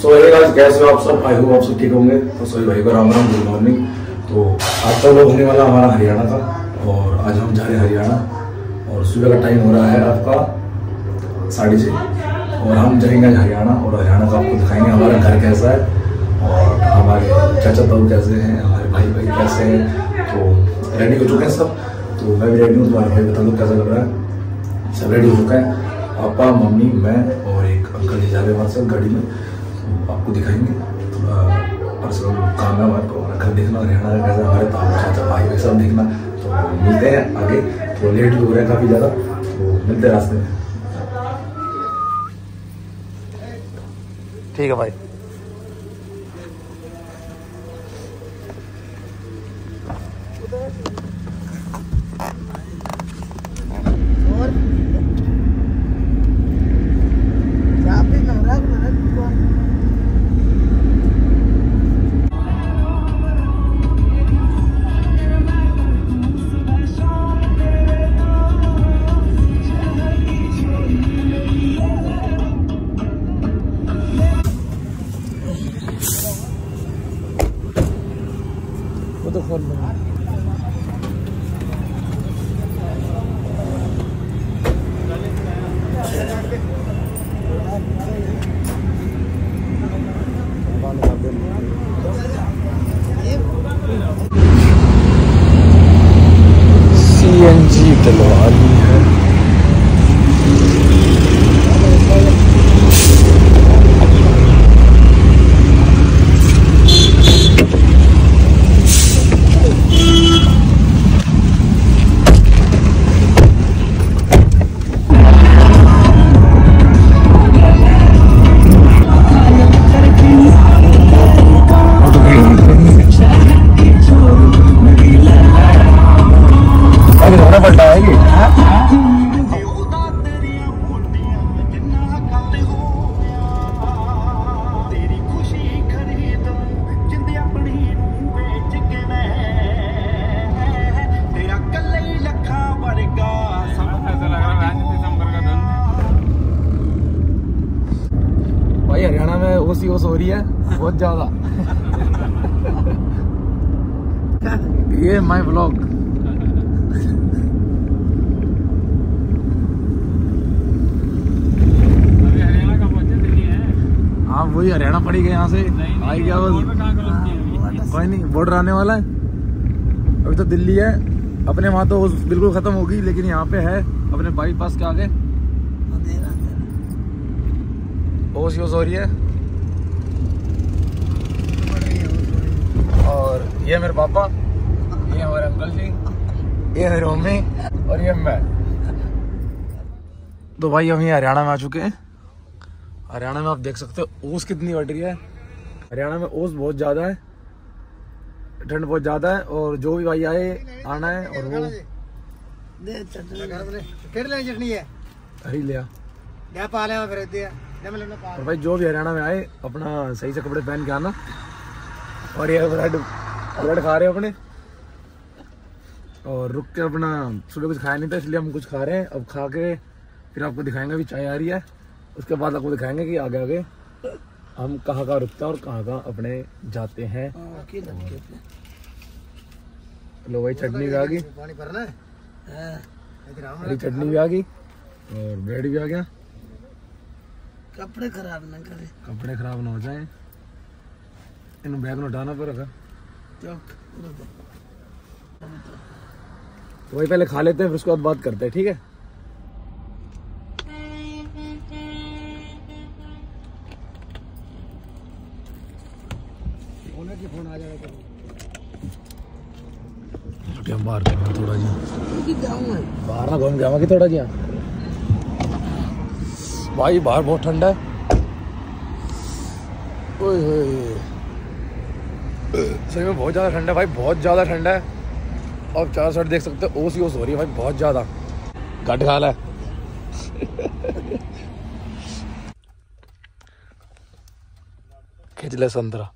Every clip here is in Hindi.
सो गाइस, कैसे हो आप सब? आई होप आप सब ठीक होंगे। तो सभी भाई को राम राम, गुड मॉर्निंग। तो आज का लोग होने वाला हमारा हरियाणा का, और आज हम जा रहे हैं हरियाणा। और सुबह का टाइम हो रहा है आपका 6:30, और हम जाएंगे आज हरियाणा। और हरियाणा का आपको दिखाएंगे हमारा घर कैसा है, और हमारे चाचा ताऊ कैसे हैं, हमारे भाई भाई कैसे हैं। तो रेडी हो चुके हैं सब। तो मैं भी रेडी हूँ, तुम्हारे भाई बता दो कैसा लग रहा है। सब रेडी हो चुका है, पापा मम्मी मैं और एक अंकल जी जा रहे हैं वहाँ से गाड़ी में। तो आपको दिखाएंगे थोड़ा पर्सनल काम है हमारे को, हमारा घर देखना, हरियाणा का कैसा, हमारे ताऊ चाचा भाई भाई सब देखना। तो मिलते हैं आगे, तो लेट भी हो रहा है काफ़ी ज़्यादा, तो मिलते हैं रास्ते में। ठीक है भाई। तो खोल लो। CNG डलवानी है। हरियाणा में ओसी ओस हो रही है बहुत ज्यादा। ये माय व्लॉग। हरियाणा का पहुंचे दिल्ली है। हाँ वही हरियाणा पड़ी गए यहाँ से आई गया बस। कोई नहीं, बॉर्डर आने वाला है। अभी तो दिल्ली है अपने, वहाँ तो बिल्कुल खत्म होगी, लेकिन यहाँ पे है अपने बाईपास के आगे ओस यूज हो रही है। और ये मेरे पापा, ये हमारे अंकल जी, ये मेरी मम्मी, और ये मैं। तो भाई हम ये हरियाणा में आ चुके हैं। हरियाणा में आप देख सकते हो ओस कितनी बढ़ रही है। हरियाणा में ओस बहुत ज्यादा है, ठंड बहुत ज्यादा है। और जो भी भाई आए आना है, और वो चटनी है हरी लिया। और भाई जो भी हरियाणा में आए अपना सही से कपड़े पहन के आना। और ये ब्रेड खा रहे हैं अपने, और रुक के अपना सुबह कुछ खाया नहीं था इसलिए हम कुछ खा रहे हैं। अब खा के फिर आपको दिखाएंगे, अभी चाय आ रही है, उसके बाद आपको दिखाएंगे कि आगे आगे हम कहाँ कहाँ रुकते हैं और कहाँ कहाँ अपने जाते हैं। लो भाई चटनी भी आ गई, हरी चटनी भी आ गई, और ब्रेड भी आ गया। कपड़े खराब ना करे, कपड़े खराब ना हो जाए। इन बैग में उठाना पड़ेगा। तो वही पहले खा लेते हैं, फिर उसके बाद बात करते हैं, ठीक है। फोन आ जाएगा हम बाहर थोड़ा जी, बाहर ना घूम जाऊंगा कि थोड़ा जी। भाई बाहर बहुत ठंडा है। सही में बहुत ज्यादा ठंडा है भाई, बहुत ज्यादा ठंडा है। अब चार साइड देख सकते हो ओस ही ओस हो रही है भाई, बहुत ज्यादा। घट खाला है। खिंच ले संतरा।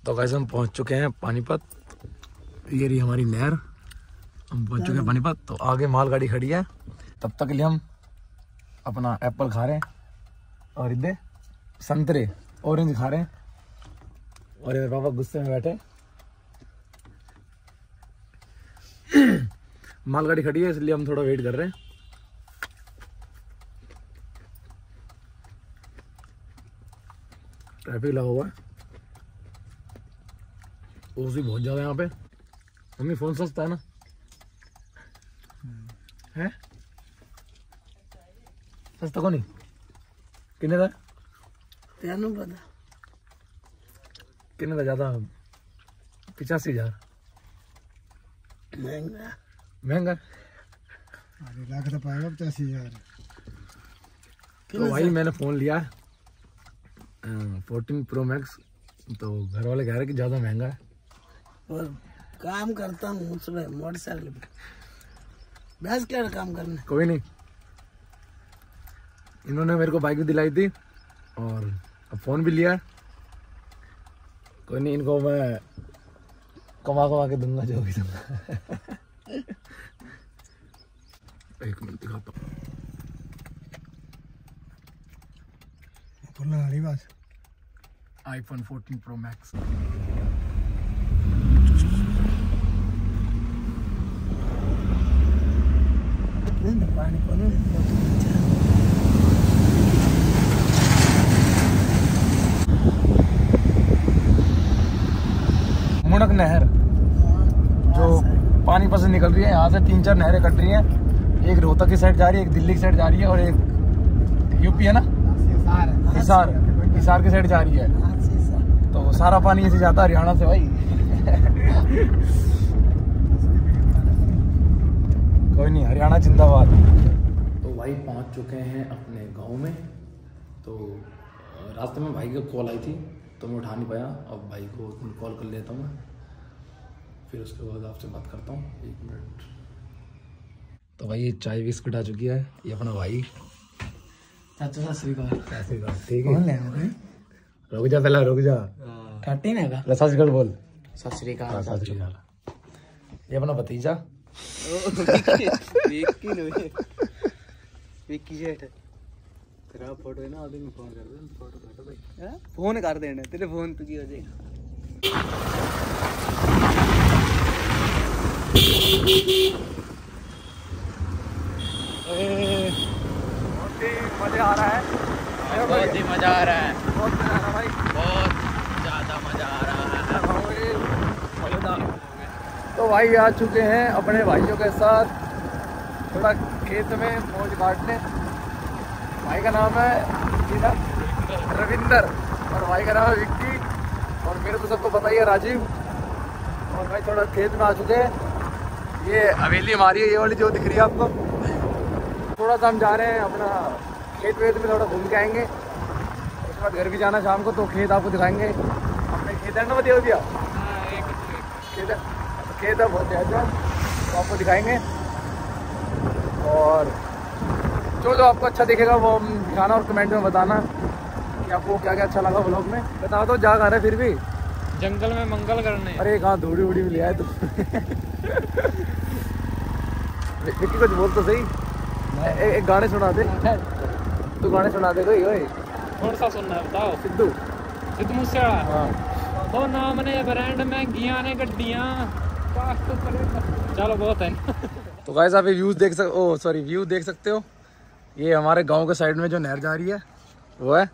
तो गाइस हम पहुंच चुके हैं पानीपत। ये रही हमारी नहर, हम पहुंच चुके हैं पानीपत। तो आगे मालगाड़ी खड़ी है, तब तक के लिए हम अपना एप्पल खा रहे हैं। और इधर संतरे ऑरेंज खा रहे हैं और मेरे पापा गुस्से में बैठे। मालगाड़ी खड़ी है इसलिए हम थोड़ा वेट कर रहे हैं। ट्रैफिक लगा हुआ है, ओसी बहुत ज्यादा यहाँ पे। मम्मी फोन सस्ता है ना? है सस्ता को नहीं? कितने का? कितने का? ज्यादा 85,000। महंगा महंगा लाख तो पाएगा 85,000। तो भाई मैंने फोन लिया 14 Pro Max, तो घर वाले कह रहे कि ज्यादा महंगा है। और काम करता हूँ उसमें मोटरसाइकिल पे, बस क्या काम करना। कोई नहीं, इन्होंने मेरे को बाइक भी दिलाई थी और अब फोन भी लिया। कोई नहीं, इनको मैं कमा के दूंगा जो भी दूंगा। एक मिनट दिखाता हूँ। बस iPhone 14 Pro Max। पानी पानी मुनक नहर जो पानीपत से निकल रही है, यहाँ से 3-4 नहरें कट रही हैं। एक रोहतक की साइड जा रही है, एक दिल्ली की साइड जा रही है और एक यूपी है ना, हिसार की साइड जा रही है। तो सारा पानी ऐसे जाता है हरियाणा से भाई। कोई नहीं, हरियाणा जिंदाबाद। तो भाई पहुंच चुके हैं अपने गांव में। तो रास्ते में भाई की कॉल आई थी तो मैं उठा नहीं पाया। अब भाई को कॉल कर लेता हूँ मैं, फिर उसके बाद आपसे बात करता हूँ। 1 मिनट। तो भाई ये चाय बिस्कुट आ चुकी है, ये अपना भाई। चाचा सत श्री अकाल। ठीक है, रुक जा पहला, रुक जा। 13 है का? सत श्री अकाल बोल। सत श्री अकाल। सत श्री अकाल। ये अपना भतीजा तेरा फोटो है ना, आदमी में फोन कर दे, फोटो कर भाई। फोन कर देना तेरे फोन पे की हो जाएगा। मजा आ रहा है, बहुत ही मजा आ रहा है, बहुत मजा आ रहा है भाई, बहुत ज्यादा मजा आ रहा है। तो भाई आ चुके हैं अपने भाइयों के साथ थोड़ा खेत में मौज काटने। भाई का नाम है रविंदर और भाई का नाम है विक्की और मेरे तो सबको पता ही है राजीव। और भाई थोड़ा खेत में आ चुके हैं। ये हवेली हमारी है, ये वाली जो दिख रही है आपको। थोड़ा सा हम जा रहे हैं अपना खेत वेत में, थोड़ा घूम के आएंगे। उसके बाद घर भी जाना शाम को, तो खेत आपको दिखाएंगे। अपने खेत है ना बतिया भैया, खेत है बहुत अच्छा, तो आपको दिखाएंगे। और जो आपको अच्छा दिखेगा वो दिखाना और कमेंट में बताना कि आपको क्या क्या अच्छा लगा व्लॉग में। बता दो जा रहे फिर भी जंगल में मंगल करने। अरे कहाँ धूड़ी उड़ी भी ले आए तो। विक्की कुछ बोल तो सही, एक गाने सुना दे। तू गाने सुना दे कोई। कौन सा सुनना है बताओ? सिद्धू मूसेवाला। हाँ वो नाम ने ब्रांड में गिया ने गड्डियां। चलो बहुत है। तो गाइस आप ये व्यू देख सकते हो। ये हमारे गांव के साइड में जो नहर जा रही है वो है।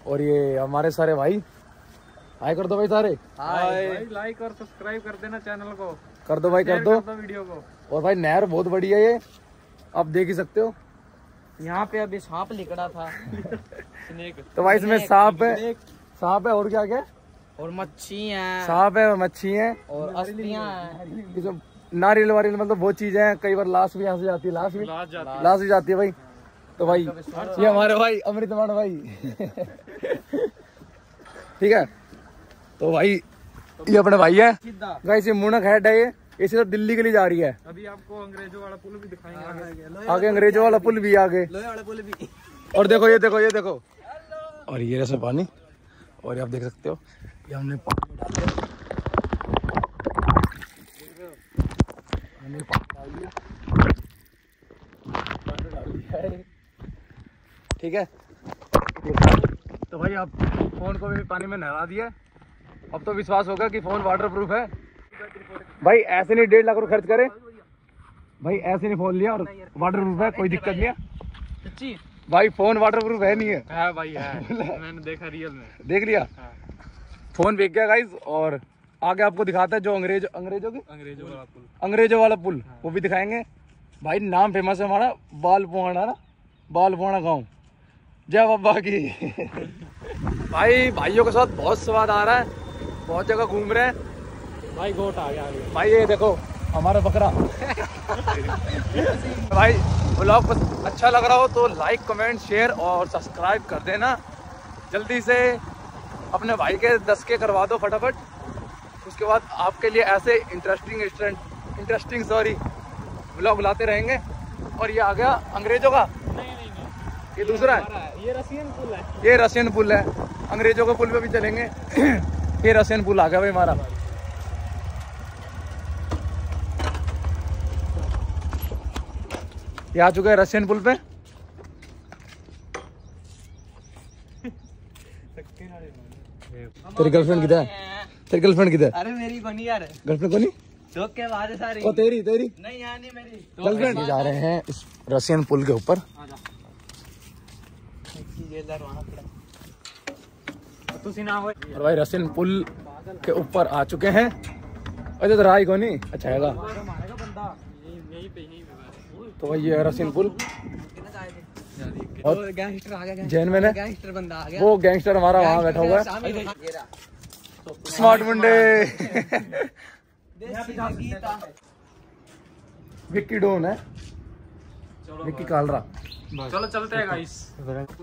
और ये हमारे सारे भाई, हाय कर दो भाई सारे। भाई लाइक और सब्सक्राइब कर देना चैनल को। कर दो भाई, कर दो वीडियो को। और भाई नहर बहुत बड़ी है ये, आप देख ही सकते हो। यहाँ पे अभी सांप लिकड़ा था। तो भाई इसमें सांप है और क्या क्या, और मच्छी है, सांप है, मच्छी है और अस्थियां हैं। ये जो नारियल वारियल मतलब बहुत चीजें हैं। कई बार लाश भी यहाँ से जाती है, लाश भी जाती है भाई। तो भाई ये हमारे भाई अमृतमान भाई। ठीक है, तो भाई ये अपने भाई है गाइस। ये मुनक हेड है, ये सीधा दिल्ली के लिए जा रही है। अभी आपको अंग्रेजों वाला पुल भी दिखाएंगे। आगे अंग्रेजों वाला पुल भी आगे, वाला पुल भी। और देखो ये देखो। और ये रहा पानी, और ये आप देख सकते हो ये हमने पानी डाल दिया। ठीक है, तो भाई अब फोन को भी पानी में नहला दिया। अब तो विश्वास होगा कि फोन वाटर प्रूफ है। भाई ऐसे नहीं 1.5 लाख रुपए खर्च करे भाई, ऐसे नहीं फोन लिया और वाटर प्रूफ है, कोई दिक्कत नहीं है। सच्ची भाई फोन वाटर प्रूफ है नहीं है? है भाई है। मैंने देखा रियल में, देख लिया। हाँ। फोन बिक गया गाइस। और आगे आपको दिखाता है जो अंग्रेजों वाला पुल, वो भी दिखाएंगे। भाई नाम फेमस है हमारा बालपुआना गाँव। जय बाबा की। भाई भाइयों के साथ बहुत स्वाद आ रहा है, बहुत जगह घूम रहे हैं। भाई गोट आ गया आगे। भाई ये देखो हमारा बकरा। भाई ब्लॉग अच्छा लग रहा हो तो लाइक कमेंट शेयर और सब्सक्राइब कर देना। जल्दी से अपने भाई के 10 के करवा दो फटाफट। उसके बाद आपके लिए ऐसे इंटरेस्टिंग ब्लॉग लाते रहेंगे। और ये आ गया अंग्रेजों का, ये दूसरा है, ये रसियन पुल है। ये रशियन पुल है। अंग्रेजों के पुल पे भी चलेंगे। ये रशियन पुल आ गया भाई हमारा। ये आ चुका है रशियन पुल पे। तेरी गर्लफ्रेंड किधर है? तेरी गर्लफ्रेंड किधर है? अरे मेरी को नहीं यार, गर्लफ्रेंड को नहीं? धोखे बात है सारी। ओ तेरी नहीं यहाँ नहीं मेरी गर्लफ्रेंड। जा रहे हैं इस रशियन पुल के ऊपर। और भाई रशियन पुल के ऊपर आ चुके हैं। अच्छा तो राय को नहीं अच्छा है। तो भाई ये रशियन पुल और गैंगस्टर आ गया, जैन में गैंगस्टर बंदा आ गया। वो गैंगस्टर हमारा वहाँ बैठा हुआ है, स्मार्ट मुंडे। विक्की डोन है, विक्की कालरा। चलो चलते हैं गाइस।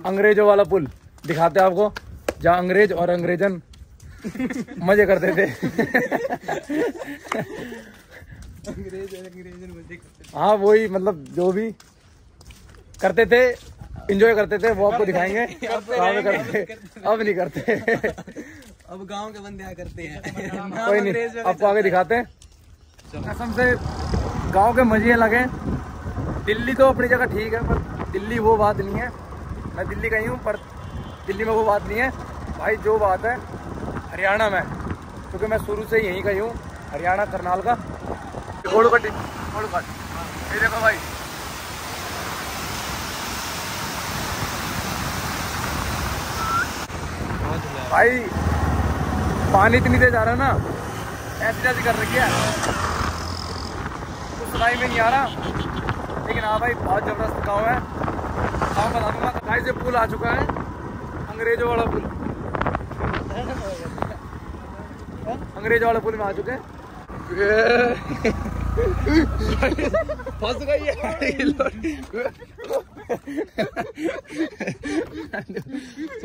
अंग्रेजों वाला पुल दिखाते हैं आपको, जहाँ अंग्रेज और अंग्रेजन मजे करते थे। हाँ वही, मतलब जो भी करते थे, एंजॉय करते थे, वो आपको दिखाएंगे। अब नहीं करते। अब गांव के बंदे करते हैं। कोई नहीं, आपको आगे दिखाते हैं। कसम से गांव के मजे लगे। दिल्ली तो अपनी जगह ठीक है, पर दिल्ली वो बात नहीं है। मैं दिल्ली गई हूँ, पर दिल्ली में वो बात नहीं है भाई। जो बात है हरियाणा में, क्योंकि मैं शुरू से यहीं गई हूँ, हरियाणा करनाल का। घोड़ू कट ये देखो भाई, भाई पानी इतनी तेज आ रहा है ना, ऐसी कर रखी है, कुछ सुनाई में नहीं आ रहा। लेकिन हाँ भाई बहुत जबरदस्त गाँव है। गाँव बता दूंगा। भाई से पुल आ चुका है, अंग्रेजों वाला पुल। अंग्रेजों वाला पुल में आ चुके हैं। फंस गई है।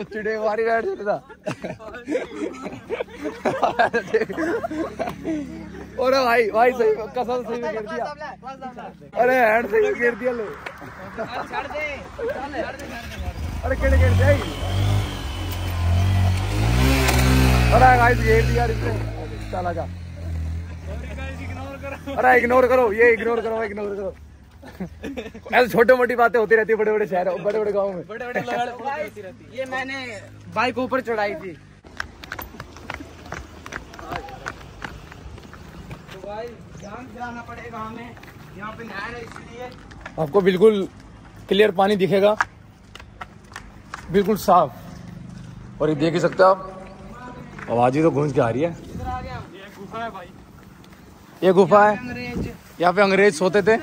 चिड़े मारी बैठ था। अरे भाई भाई सही कसम सही में गिर दिया। अरे हैंड से गिर दिया लो। अरे केड़े गिर दिया। अरे गाइस गिर दिया इसने। चला जा। अरे इग्नोर करो, ये इग्नोर करो। ऐसे छोटी मोटी बातें होती रहती है बड़े बड़े शहरों, बड़े बड़े गाँव में। बड़े बड़े होती रहती है। ये मैंने बाइक ऊपर चढ़ाई थी। तो भाई ध्यान जाना पड़ेगा हमें, यहाँ पे नहर है इसलिए। आपको बिल्कुल क्लियर पानी दिखेगा, बिल्कुल साफ। और ये देख ही सकते हो आप, आवाज ही तो गूंज के आ रही है। इधर आ गया। ये गुफा है भाई, ये गुफा है। यहाँ पे अंग्रेज सोते थे।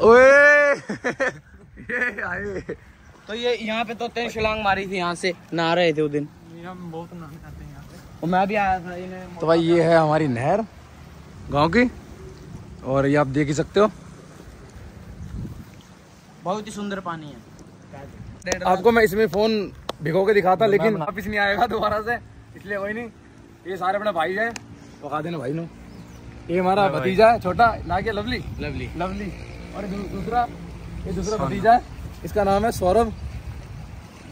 ओए ये आए। तो ये यहाँ पे तो 3 छलांग मारी थी, यहाँ से नहा रहे थे उस दिन। हम बहुत नहाने आते हैं यहाँ पे। और मैं भी आया था। तो भाई ये है हमारी नहर गांव की, और ये आप देख ही सकते हो। बहुत ही सुंदर पानी है। आपको मैं इसमें फोन भिगो के दिखाता, लेकिन वापिस नहीं आएगा दोबारा से, इसलिए कोई नहीं। ये सारे अपने भाई है, पका देना भाई नो। ये हमारा भतीजा है छोटा, ना क्या लवली। और दूसरा भतीजा है, इसका नाम है सौरभ।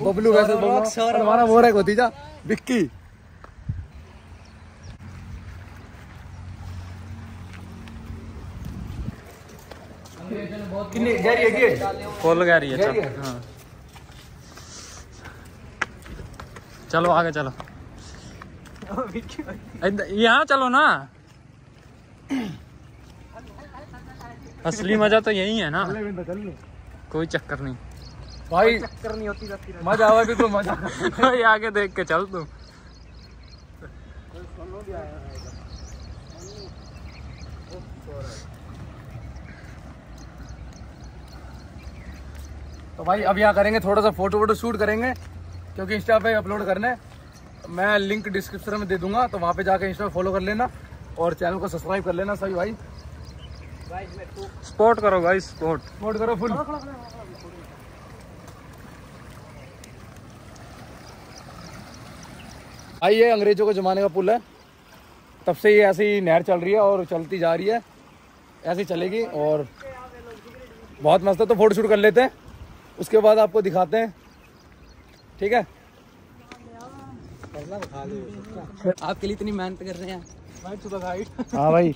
बबलू वैसे और हमारा वो है भतीजा विक्की। कितनी गहरी है? फुल गहरी है। चलो आगे चलो, यहाँ चलो ना, असली मजा तो यही है ना, कोई चक्कर नहीं भाई, चक्कर नहीं होती रहती मजा आवा भी तो मजा। भाई आगे देख के चल तू। तो भाई अब यहाँ करेंगे थोड़ा सा फोटो वोटो शूट करेंगे, क्योंकि इंस्टा पे अपलोड करने। मैं लिंक डिस्क्रिप्शन में दे दूंगा, तो वहाँ पे जाके इंस्टा पे फॉलो कर लेना और चैनल को सब्सक्राइब कर लेना सभी भाई। स्पोर्ट करो भाई, स्पोर्ट करो फुल। भाई ये अंग्रेजों के ज़माने का पुल है, तब से ये ऐसी नहर चल रही है और चलती जा रही है, ऐसी चलेगी और बहुत मस्त है। तो फोटो शूट कर लेते हैं, उसके बाद आपको दिखाते हैं, ठीक है। आपके लिए इतनी मेहनत कर रहे हैं। हाँ भाई,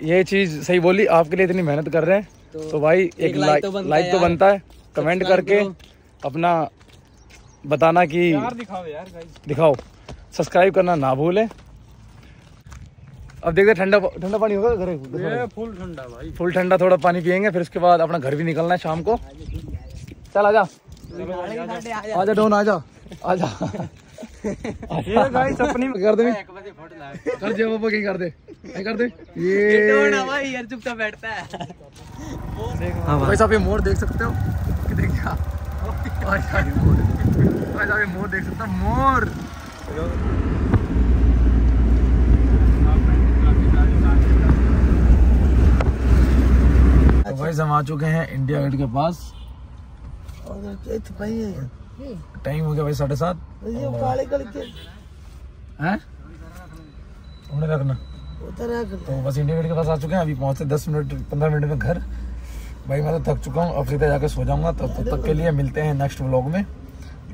ये चीज़ सही बोली, आपके लिए इतनी मेहनत कर रहे हैं तो भाई एक लाइक तो बनता है। कमेंट करके अपना बताना कि दिखाओ, सब्सक्राइब करना ना भूलें। अब देखते ठंडा ठंडा पानी होगा घर, फुल ठंडा भाई, फुल ठंडा थोड़ा पानी पियेंगे, फिर उसके बाद अपना घर भी निकलना है शाम को। चल आजा आजा डोन, आजा आजा अपनी कर दे, कर दे पापा, कहीं कर दे, कहीं कर दे। ये यार चुपचाप बैठता है। भाई साहब ये मोर देख सकते हो, देखिए भाई साहब ये मोर देख सकते हो, मोर। तो भाई हम आ चुके हैं इंडिया गेट के पास, टाइम हो गया भाई 7:30 हैं, उन्हें रखना। तो बस इंडिया गेट के पास आ चुके हैं, अभी पहुंचते 10-15 मिनट में घर। भाई मैं तो थक चुका हूँ, अब सीधे जाके सो जाऊंगा। तो तब तक के लिए मिलते हैं नेक्स्ट व्लॉग में।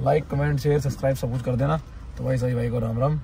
लाइक कमेंट शेयर सब्सक्राइब सब कुछ कर देना। तो भाई सभी भाई को राम राम।